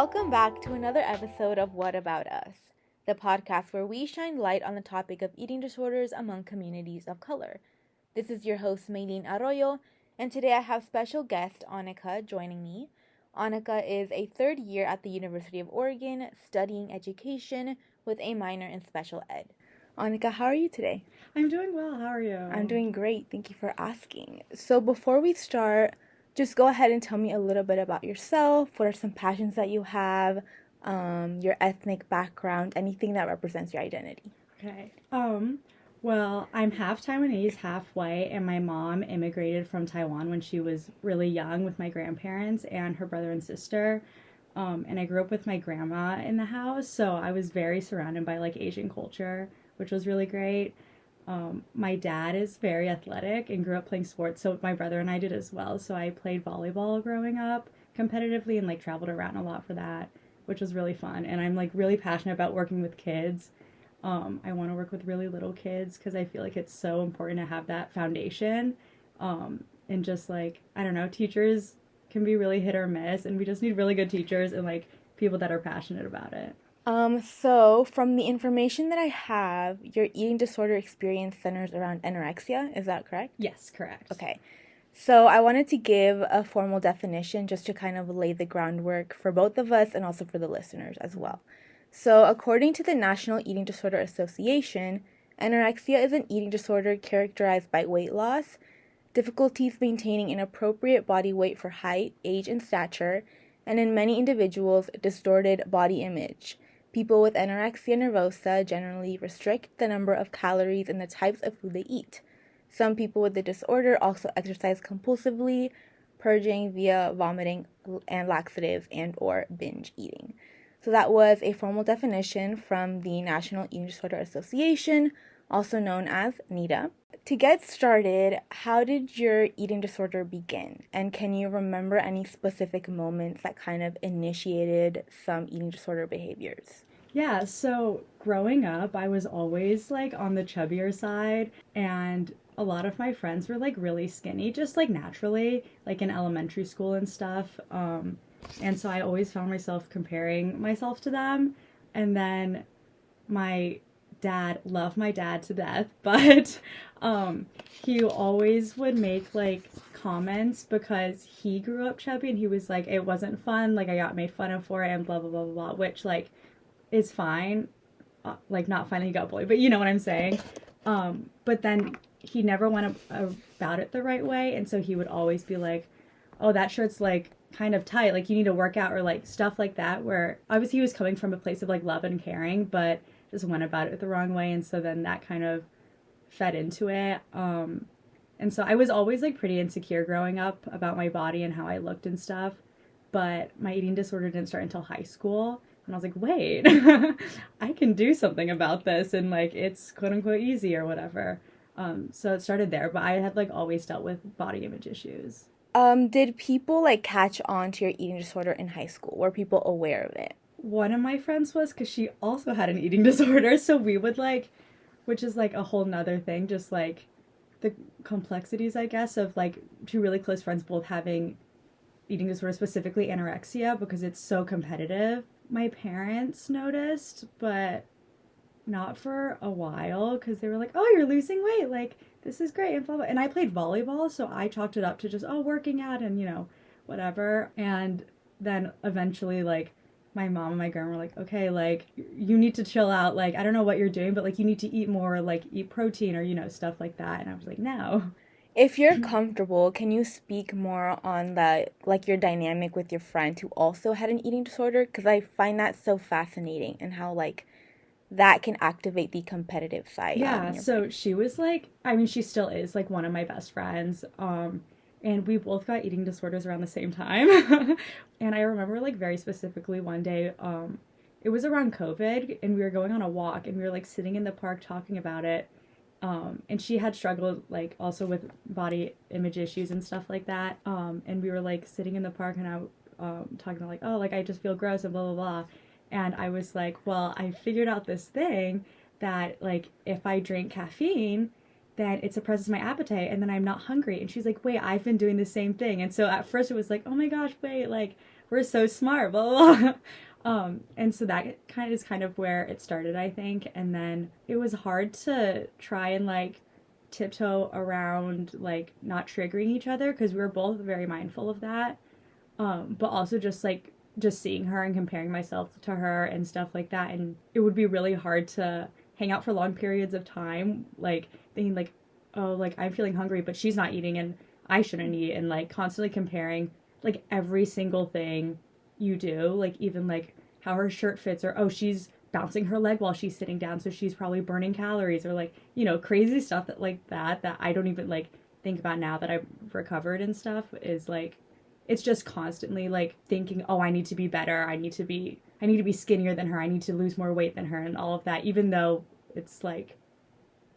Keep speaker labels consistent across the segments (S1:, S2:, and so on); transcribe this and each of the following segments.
S1: Welcome back to another episode of What About Us, the podcast where we shine light on the topic of eating disorders among communities of color. This is your host, Maylene Arroyo, and today I have special guest Anika joining me. Anika is a third year at the University of Oregon studying education with a minor in special ed. Anika, how are you today?
S2: I'm doing well. How are you?
S1: I'm doing great. Thank you for asking. So before we start, just go ahead and tell me a little bit about yourself. What are some passions that you have? Your ethnic background, anything that represents your identity.
S2: Okay. Well, I'm half Taiwanese, half white, and my mom immigrated from Taiwan when she was really young with my grandparents and her brother and sister. And I grew up with my grandma in the house, so I was very surrounded by like Asian culture, which was really great. My dad is very athletic and grew up playing sports, so my brother and I did as well. So I played volleyball growing up competitively and like traveled around a lot for that, which was really fun. And I'm like really passionate about working with kids. I want to work with really little kids because I feel like it's so important to have that foundation. And just like, I don't know, teachers can be really hit or miss, and we just need really good teachers and like people that are passionate about it.
S1: So from the information that I have, your eating disorder experience centers around anorexia. Is that correct?
S2: Yes, correct.
S1: Okay. So I wanted to give a formal definition just to kind of lay the groundwork for both of us and also for the listeners as well. So according to the National Eating Disorder Association, anorexia is an eating disorder characterized by weight loss, difficulties maintaining an appropriate body weight for height, age, and stature, and in many individuals, distorted body image. People with anorexia nervosa generally restrict the number of calories and the types of food they eat. Some people with the disorder also exercise compulsively, purging via vomiting and laxatives and or binge eating. So that was a formal definition from the National Eating Disorder Association, also known as NEDA. To get started, how did your eating disorder begin? And can you remember any specific moments that kind of initiated some eating disorder behaviors?
S2: Yeah, so growing up, I was always like on the chubbier side, and a lot of my friends were like really skinny, just like naturally, like in elementary school and stuff. And so I always found myself comparing myself to them. And then my dad, loved my dad to death, but he always would make like comments because he grew up chubby and he was like, it wasn't fun, like I got made fun of for it and blah blah blah blah blah, which like is fine, like not fine that he got bullied, but you know what I'm saying. But then he never went about it the right way, and so he would always be like, oh, that shirt's like kind of tight, like you need to work out, or like stuff like that, where obviously he was coming from a place of like love and caring, but just went about it the wrong way, and so then that kind of fed into it. And so I was always like pretty insecure growing up about my body and how I looked and stuff, but my eating disorder didn't start until high school, and I was like, wait, I can do something about this, and like it's quote unquote easy or whatever. So it started there, but I had like always dealt with body image issues.
S1: Did people like catch on to your eating disorder in high school? Were people aware of it?
S2: One of my friends was, because she also had an eating disorder, so we would like, which is like a whole nother thing, just like the complexities, I guess, of like two really close friends both having eating disorder, specifically anorexia, because it's so competitive. My parents noticed, but not for a while, because they were like, oh, you're losing weight, like this is great, and blah, blah. And I played volleyball, so I chalked it up to just, oh, working out and, you know, whatever. And then eventually, like, my mom and my grandma were like, okay, like, you need to chill out, like, I don't know what you're doing, but like you need to eat more, like eat protein or, you know, stuff like that. And I was like, no.
S1: If you're comfortable, can you speak more on that, like your dynamic with your friend who also had an eating disorder? Because I find that so fascinating, and how like that can activate the competitive side.
S2: Yeah, so she was like, I mean, she still is like one of my best friends. And we both got eating disorders around the same time. And I remember like very specifically one day, it was around COVID, and we were going on a walk, and we were like sitting in the park talking about it. And she had struggled like also with body image issues and stuff like that. And we were like sitting in the park, and I talking about like, oh, like I just feel gross and blah blah blah. And I was like, well, I figured out this thing that like if I drink caffeine, then it suppresses my appetite and then I'm not hungry. And she's like, wait, I've been doing the same thing. And so at first it was like, oh my gosh, wait, like we're so smart, blah, blah, blah. And so that kind of where it started, I think. And then it was hard to try and like tiptoe around like not triggering each other because we were both very mindful of that. But also just seeing her and comparing myself to her and stuff like that. And it would be really hard to hang out for long periods of time, like thinking like, oh, like I'm feeling hungry, but she's not eating and I shouldn't eat, and like constantly comparing like every single thing you do, like even like how her shirt fits, or oh, she's bouncing her leg while she's sitting down, so she's probably burning calories, or like, crazy stuff that like that I don't even like think about now that I've recovered and stuff is like it's just constantly like thinking, oh, I need to be better, I need to be skinnier than her, I need to lose more weight than her, and all of that, even though it's like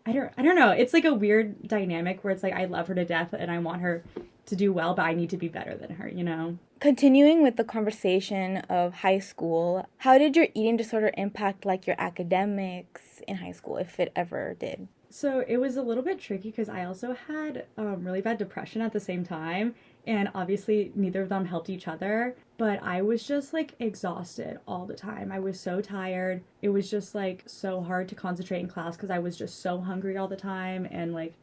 S2: I don't know. It's like a weird dynamic where it's like I love her to death and I want her to do well, but I need to be better than her, you know?
S1: Continuing with the conversation of high school, how did your eating disorder impact like your academics in high school, if it ever did?
S2: So it was a little bit tricky because I also had really bad depression at the same time. And obviously, neither of them helped each other. But I was just like exhausted all the time. I was so tired. It was just like so hard to concentrate in class because I was just so hungry all the time and like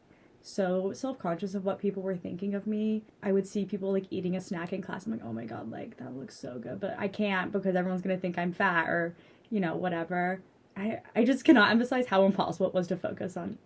S2: so self conscious of what people were thinking of me. I would see people like eating a snack in class. I'm like, oh my God, like that looks so good. But I can't because everyone's going to think I'm fat or, whatever. I just cannot emphasize how impossible it was to focus on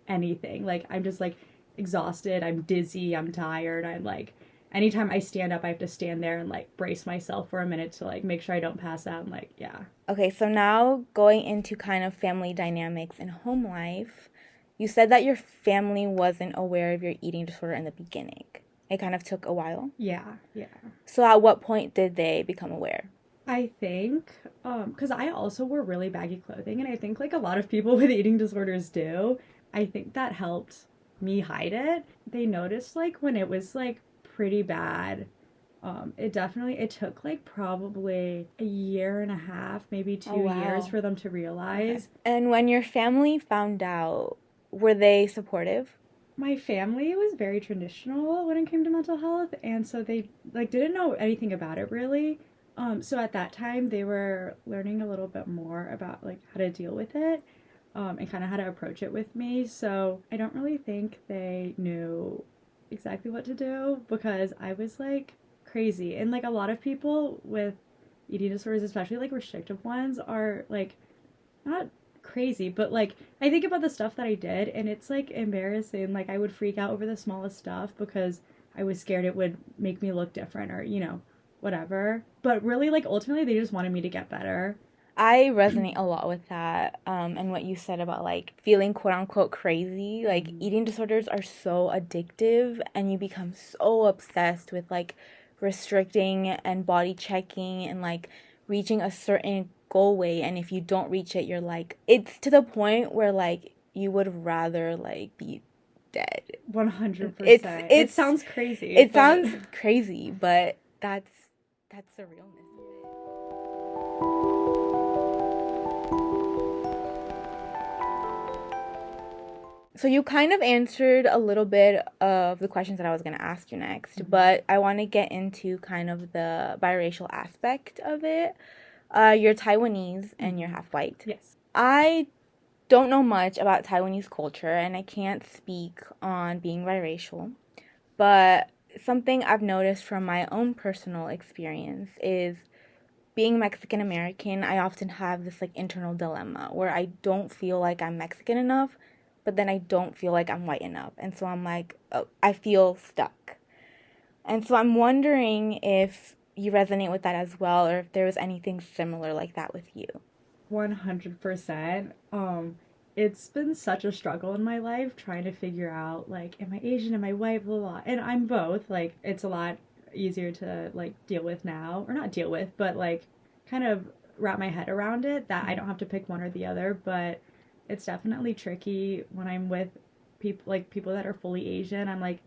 S2: anything. Like, I'm just like exhausted, I'm dizzy, I'm tired. I'm like, anytime I stand up, I have to stand there and like brace myself for a minute to like make sure I don't pass out. I'm like, yeah.
S1: Okay, so now going into kind of family dynamics and home life, you said that your family wasn't aware of your eating disorder in the beginning. It kind of took a while.
S2: Yeah, yeah.
S1: So at what point did they become aware?
S2: I think, because I also wore really baggy clothing, and I think like a lot of people with eating disorders do. I think that helped me hide it. They noticed like when it was like pretty bad. It took like probably a year and a half, maybe 2
S1: Oh, wow.
S2: years for them to realize.
S1: Okay. And when your family found out, were they supportive?
S2: My family was very traditional when it came to mental health, and so they like didn't know anything about it really. So at that time they were learning a little bit more about like how to deal with it, and kind of how to approach it with me. So I don't really think they knew exactly what to do because I was like crazy. And like a lot of people with eating disorders, especially like restrictive ones, are like not crazy, but like I think about the stuff that I did and it's like embarrassing. Like I would freak out over the smallest stuff because I was scared it would make me look different or, whatever. But really, like ultimately, they just wanted me to get better.
S1: I resonate a lot with that, and what you said about like feeling quote unquote crazy. Like eating disorders are so addictive, and you become so obsessed with like restricting and body checking and like reaching a certain goal weight. And if you don't reach it, you're like, it's to the point where like you would rather like be dead.
S2: 100%. It sounds crazy.
S1: It sounds crazy, but that's the realness of it. So you kind of answered a little bit of the questions that I was going to ask you next, but I want to get into kind of the biracial aspect of it. You're Taiwanese and you're half white.
S2: Yes.
S1: I don't know much about Taiwanese culture and I can't speak on being biracial, but something I've noticed from my own personal experience is being Mexican American, I often have this like internal dilemma where I don't feel like I'm Mexican enough, but then I don't feel like I'm white enough. And so I'm like, oh, I feel stuck. And so I'm wondering if you resonate with that as well, or if there was anything similar like that with you.
S2: 100%. It's been such a struggle in my life trying to figure out like, am I Asian, am I white, blah, blah, blah. And I'm both. Like, it's a lot easier to like deal with now, or not deal with, but like kind of wrap my head around it that I don't have to pick one or the other. But it's definitely tricky when I'm with people that are fully Asian. I'm like,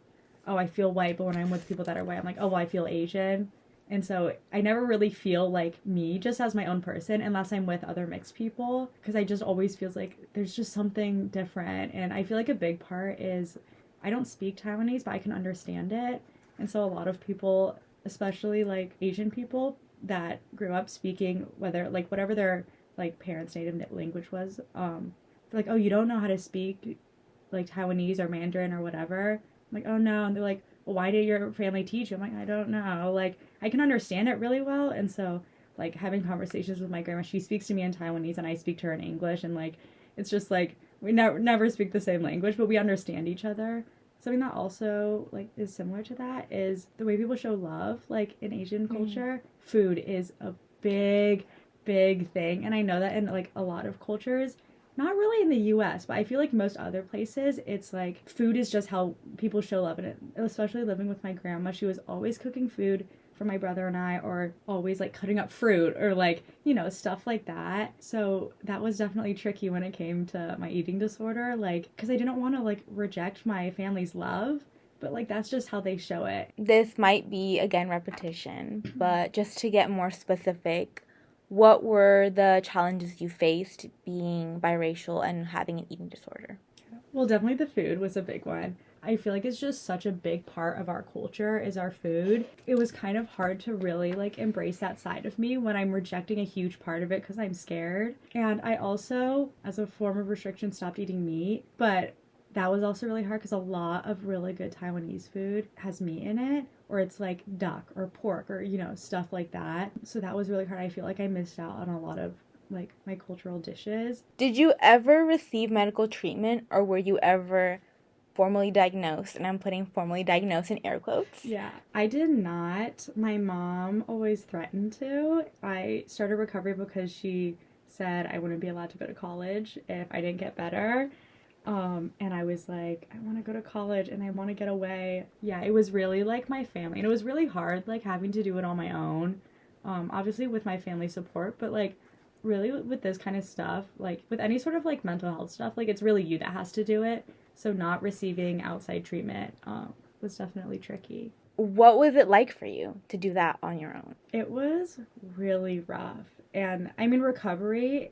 S2: oh, I feel white, but when I'm with people that are white, I'm like, oh, well, I feel Asian. And so I never really feel like me just as my own person unless I'm with other mixed people, because I just always feels like there's just something different. And I feel like a big part is I don't speak Taiwanese, but I can understand it. And so a lot of people especially like Asian people that grew up speaking whether like whatever their like parents' native language was. They're like, oh, you don't know how to speak like Taiwanese or Mandarin or whatever. I'm like, oh no, and they're like, well, why did your family teach you? I'm like, I don't know. Like, I can understand it really well, and so like having conversations with my grandma, she speaks to me in Taiwanese and I speak to her in English, and like it's just like we never speak the same language, but we understand each other. Something that also like is similar to that is the way people show love. Like in Asian culture, food is a big, big thing, and I know that in like a lot of cultures, not really in the US, but I feel like most other places, it's like food is just how people show love. And it, especially living with my grandma, she was always cooking food for my brother and I, or always like cutting up fruit or like, you know, stuff like that. So that was definitely tricky when it came to my eating disorder, like, because I didn't want to like reject my family's love. But like that's just how they show it.
S1: This might be again repetition, but just to get more specific, what were the challenges you faced being biracial and having an eating disorder?
S2: Well, definitely the food was a big one. I feel like it's just such a big part of our culture is our food. It was kind of hard to really like embrace that side of me when I'm rejecting a huge part of it because I'm scared. And I also, as a form of restriction, stopped eating meat. But that was also really hard because a lot of really good Taiwanese food has meat in it, or it's like duck or pork or, you know, stuff like that. So that was really hard. I feel like I missed out on a lot of like my cultural dishes.
S1: Did you ever receive medical treatment or were you ever formally diagnosed? And I'm putting formally diagnosed in air quotes.
S2: Yeah, I did not. My mom always threatened to. I started recovery because she said I wouldn't be allowed to go to college if I didn't get better. And I was like, I want to go to college and I want to get away. Yeah, it was really like my family. And it was really hard, like having to do it on my own. Obviously with my family support, but like really with this kind of stuff, like with any sort of like mental health stuff, like it's really you that has to do it. So not receiving outside treatment was definitely tricky.
S1: What was it like for you to do that on your own?
S2: It was really rough. And I mean, recovery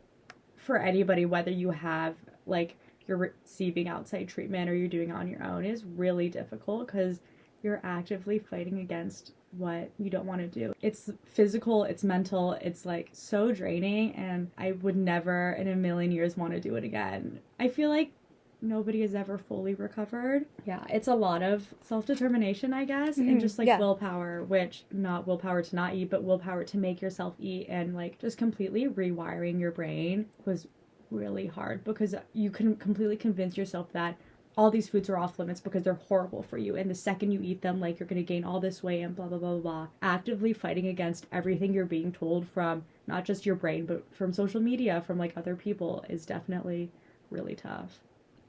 S2: for anybody, whether you have like you're receiving outside treatment or you're doing it on your own, is really difficult because you're actively fighting against what you don't want to do. It's physical, it's mental, it's like so draining, and I would never in a million years want to do it again. I feel like nobody has ever fully recovered. Yeah, it's a lot of self-determination, I guess, and just like willpower, which not willpower to not eat, but willpower to make yourself eat, and like just completely rewiring your brain was really hard because you can completely convince yourself that all these foods are off limits because they're horrible for you, and the second you eat them, like, you're gonna gain all this weight and blah blah blah blah blah. Actively fighting against everything you're being told from not just your brain but from social media, from like other people, is definitely really tough.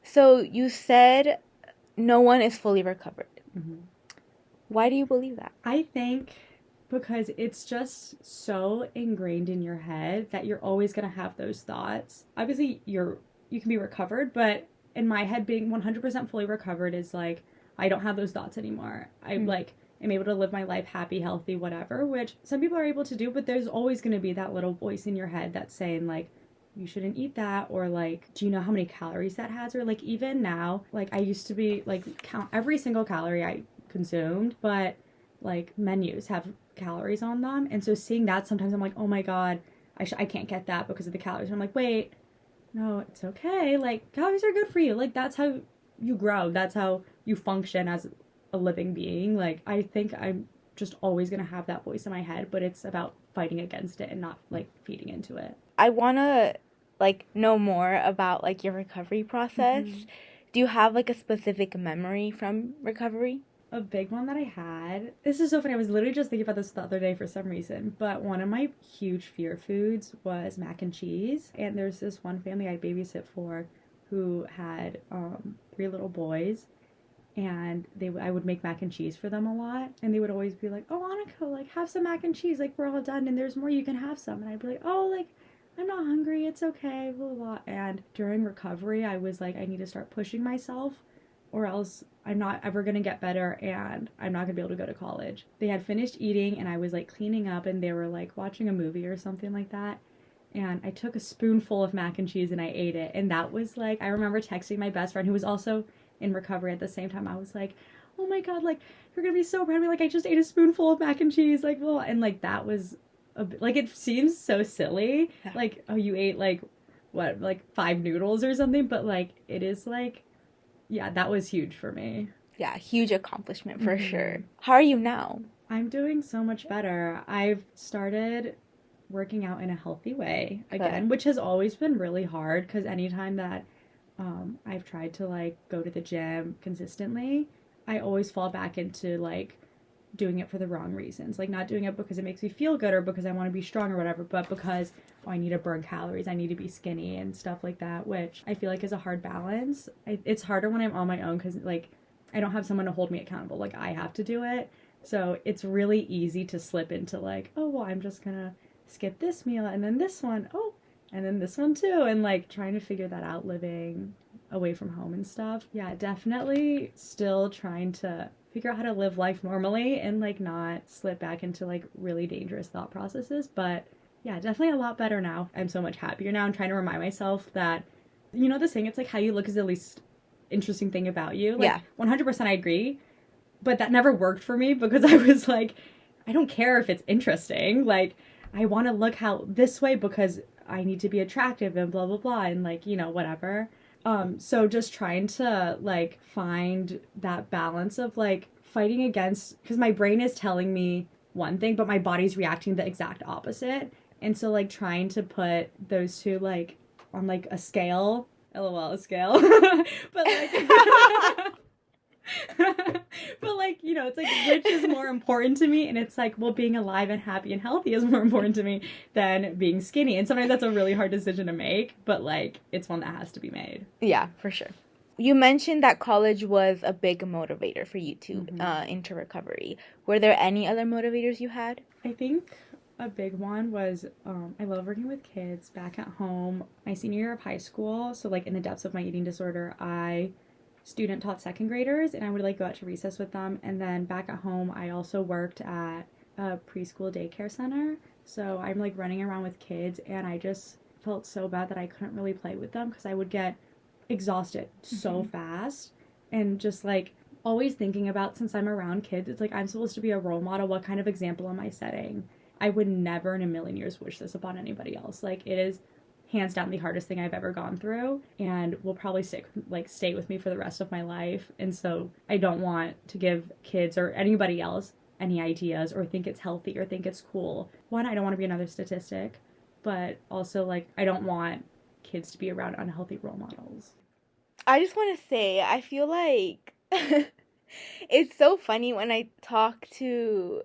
S1: So you said no one is fully recovered.
S2: Mm-hmm.
S1: Why do you believe that?
S2: I think because it's just so ingrained in your head that you're always going to have those thoughts. Obviously, you can be recovered, but in my head, being 100% fully recovered is like, I don't have those thoughts anymore. I'm like, I'm able to live my life happy, healthy, whatever, which some people are able to do, but there's always going to be that little voice in your head that's saying like, you shouldn't eat that, or like, do you know how many calories that has? Or like, even now, like, I used to be like, count every single calorie I consumed, but like menus have calories on them, and so seeing that, sometimes I'm like, oh my god, I can't get that because of the calories. And I'm like, wait, no, it's okay, like calories are good for you, like that's how you grow, that's how you function as a living being. Like, I think I'm just always gonna have that voice in my head, but it's about fighting against it and not like feeding into it.
S1: I want to like know more about like your recovery process. Do you have like a specific memory from recovery?
S2: A big one that I had, this is so funny, I was literally just thinking about this the other day for some reason, but one of my huge fear foods was mac and cheese. And there's this one family I babysit for who had 3 little boys, and I would make mac and cheese for them a lot, and they would always be like, oh, Anika, like, have some mac and cheese, like, we're all done and there's more, you can have some. And I'd be like, oh, like, I'm not hungry, it's okay, blah, blah, blah. And during recovery, I was like, I need to start pushing myself, or else I'm not ever going to get better and I'm not going to be able to go to college. They had finished eating and I was like cleaning up and they were like watching a movie or something like that. And I took a spoonful of mac and cheese and I ate it. And that was like, I remember texting my best friend who was also in recovery at the same time. I was like, oh my God, like, you're gonna be so proud of me. Like, I just ate a spoonful of mac and cheese. Like, well, and like, that was like, it seems so silly.
S1: Yeah.
S2: Like, oh, you ate like, what, like 5 noodles or something? But like, it is like, yeah, that was huge for me.
S1: Yeah, huge accomplishment for sure.
S2: Mhm.
S1: How are you now?
S2: I'm doing so much better. I've started working out in a healthy way again,
S1: Good.
S2: which has always been really hard because anytime that I've tried to like go to the gym consistently, I always fall back into like doing it for the wrong reasons. Like not doing it because it makes me feel good or because I want to be strong or whatever, but because I need to burn calories, I need to be skinny and stuff like that, which I feel like is a hard balance. It's harder when I'm on my own because like I don't have someone to hold me accountable. Like I have to do it. So it's really easy to slip into like, oh, well, I'm just gonna skip this meal and then this one, oh, and then this one too. And like trying to figure that out living away from home and stuff. Yeah, definitely still trying to figure out how to live life normally and like not slip back into like really dangerous thought processes. But yeah, definitely a lot better now. I'm so much happier now. I'm trying to remind myself that, you know, the saying, it's like how you look is the least interesting thing about you. Like,
S1: Yeah.
S2: 100% I agree. But that never worked for me because I was like, I don't care if it's interesting. Like, I want to look how this way because I need to be attractive and blah, blah, blah. And like, you know, whatever. So just trying to like find that balance of like fighting against, because my brain is telling me one thing, but my body's reacting the exact opposite. And so like trying to put those two like on like a scale, lol, a scale, but like, but like, you know, it's like which is more important to me, and it's like, well, being alive and happy and healthy is more important to me than being skinny. And sometimes that's a really hard decision to make, but like it's one that has to be made.
S1: Yeah, for sure. You mentioned that college was a big motivator for you to into recovery. Were there any other motivators you had?
S2: I think a big one was I love working with kids back at home. My senior year of high school, so like in the depths of my eating disorder, I student taught second graders and I would like go out to recess with them. And then back at home, I also worked at a preschool daycare center. So I'm like running around with kids and I just felt so bad that I couldn't really play with them because I would get exhausted so fast. And just like always thinking about, since I'm around kids, it's like I'm supposed to be a role model. What kind of example am I setting? I would never in a million years wish this upon anybody else. Like it is hands down the hardest thing I've ever gone through and will probably stay with me for the rest of my life. And so I don't want to give kids or anybody else any ideas or think it's healthy or think it's cool. One, I don't want to be another statistic, but also like I don't want kids to be around unhealthy role models.
S1: I just want to say, I feel like it's so funny when I talk to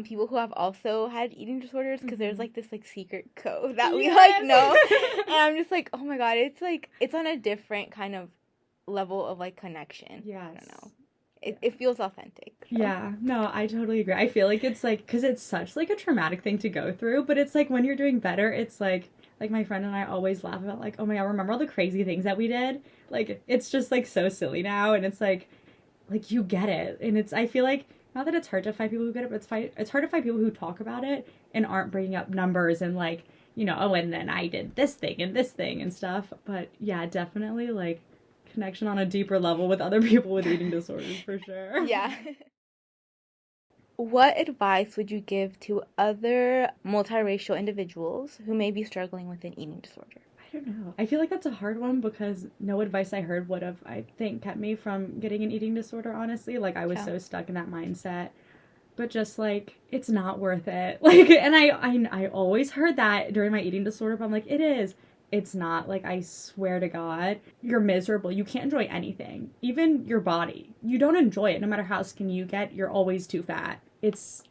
S1: people who have also had eating disorders because there's like this like secret code that we like know, and I'm just like, oh my God, it's like it's on a different kind of level of like connection.
S2: Yes.
S1: I don't know. It feels authentic. So.
S2: Yeah, no, I totally agree. I feel like it's like, because it's such like a traumatic thing to go through, but it's like when you're doing better, it's like my friend and I always laugh about like, oh my God, remember all the crazy things that we did? Like, it's just like so silly now, and it's like you get it. And it's, I feel like, not that it's hard to find people who get it, but it's hard to find people who talk about it and aren't bringing up numbers and like, you know, oh, and then I did this thing and stuff. But yeah, definitely like connection on a deeper level with other people with eating disorders for sure.
S1: Yeah. What advice would you give to other multiracial individuals who may be struggling with an eating disorder?
S2: I don't know. I feel like that's a hard one because no advice I heard would have, I think, kept me from getting an eating disorder, honestly. Like, I was so stuck in that mindset. But just, like, it's not worth it. Like, and I always heard that during my eating disorder, but I'm like, it is. It's not. Like, I swear to God, you're miserable. You can't enjoy anything. Even your body. You don't enjoy it. No matter how skinny you get, you're always too fat. It's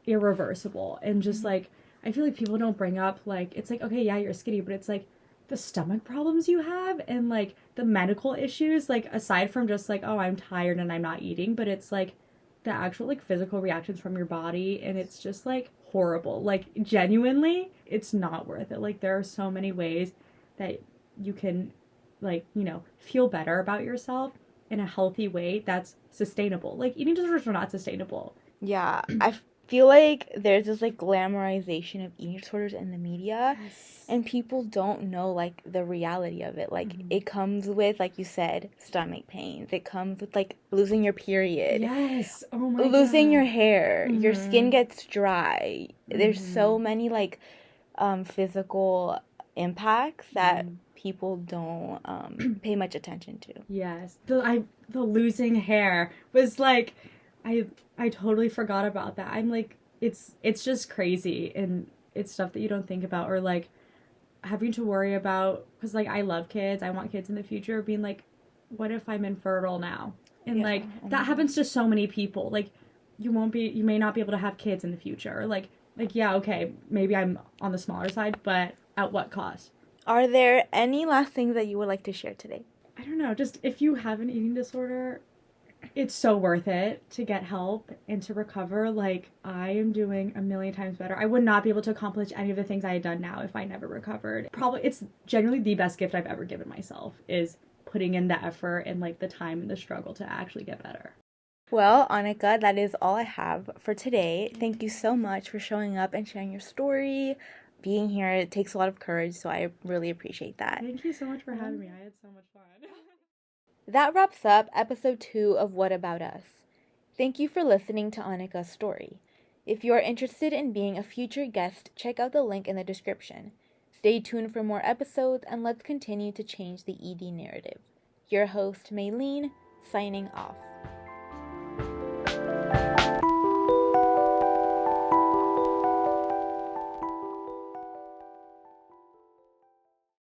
S2: irreversible. And just, like, I feel like people don't bring up, like, it's like, okay, yeah, you're skinny, but it's like, the stomach problems you have and like the medical issues, like aside from just like, oh, I'm tired and I'm not eating, but it's like the actual like physical reactions from your body, and it's just like horrible. Like genuinely, it's not worth it. Like there are so many ways that you can like, you know, feel better about yourself in a healthy way that's sustainable. Like eating disorders are not sustainable.
S1: Yeah, feel like there's this like glamorization of eating disorders in the media,
S2: Yes.
S1: and people don't know like the reality of it. Like it comes with, like you said, stomach pains. It comes with like losing your period,
S2: Yes. Oh my
S1: losing your
S2: God.
S1: hair, your skin
S2: Mm-hmm.
S1: gets dry. There's so many like physical impacts that people don't pay much attention to.
S2: Yes. The losing hair was like I I totally forgot about that. I'm like it's just crazy, and it's stuff that you don't think about, or like having to worry about, cuz like I love kids. I want kids in the future, being like what if I'm infertile now? And
S1: Yeah.
S2: like
S1: Oh my
S2: that
S1: God.
S2: happens to so many people. Like you may not be able to have kids in the future. Or like yeah, okay, maybe I'm on the smaller side, but at what cost?
S1: Are there any last things that you would like to share today?
S2: I don't know, just if you have an eating disorder, it's so worth it to get help and to recover. Like, I am doing a million times better. I would not be able to accomplish any of the things I had done now if I never recovered. Probably, it's genuinely the best gift I've ever given myself, is putting in the effort and like the time and the struggle to actually get better.
S1: Well, Anika, that is all I have for today. Thank you so much for showing up and sharing your story. Being here, it takes a lot of courage, so I really appreciate that.
S2: Thank you so much for having me. I had so much fun.
S1: That wraps up episode 2 of What About Us. Thank you for listening to Anika's story. If you are interested in being a future guest, check out the link in the description. Stay tuned for more episodes, and let's continue to change the ED narrative. Your host, Maylene, signing off.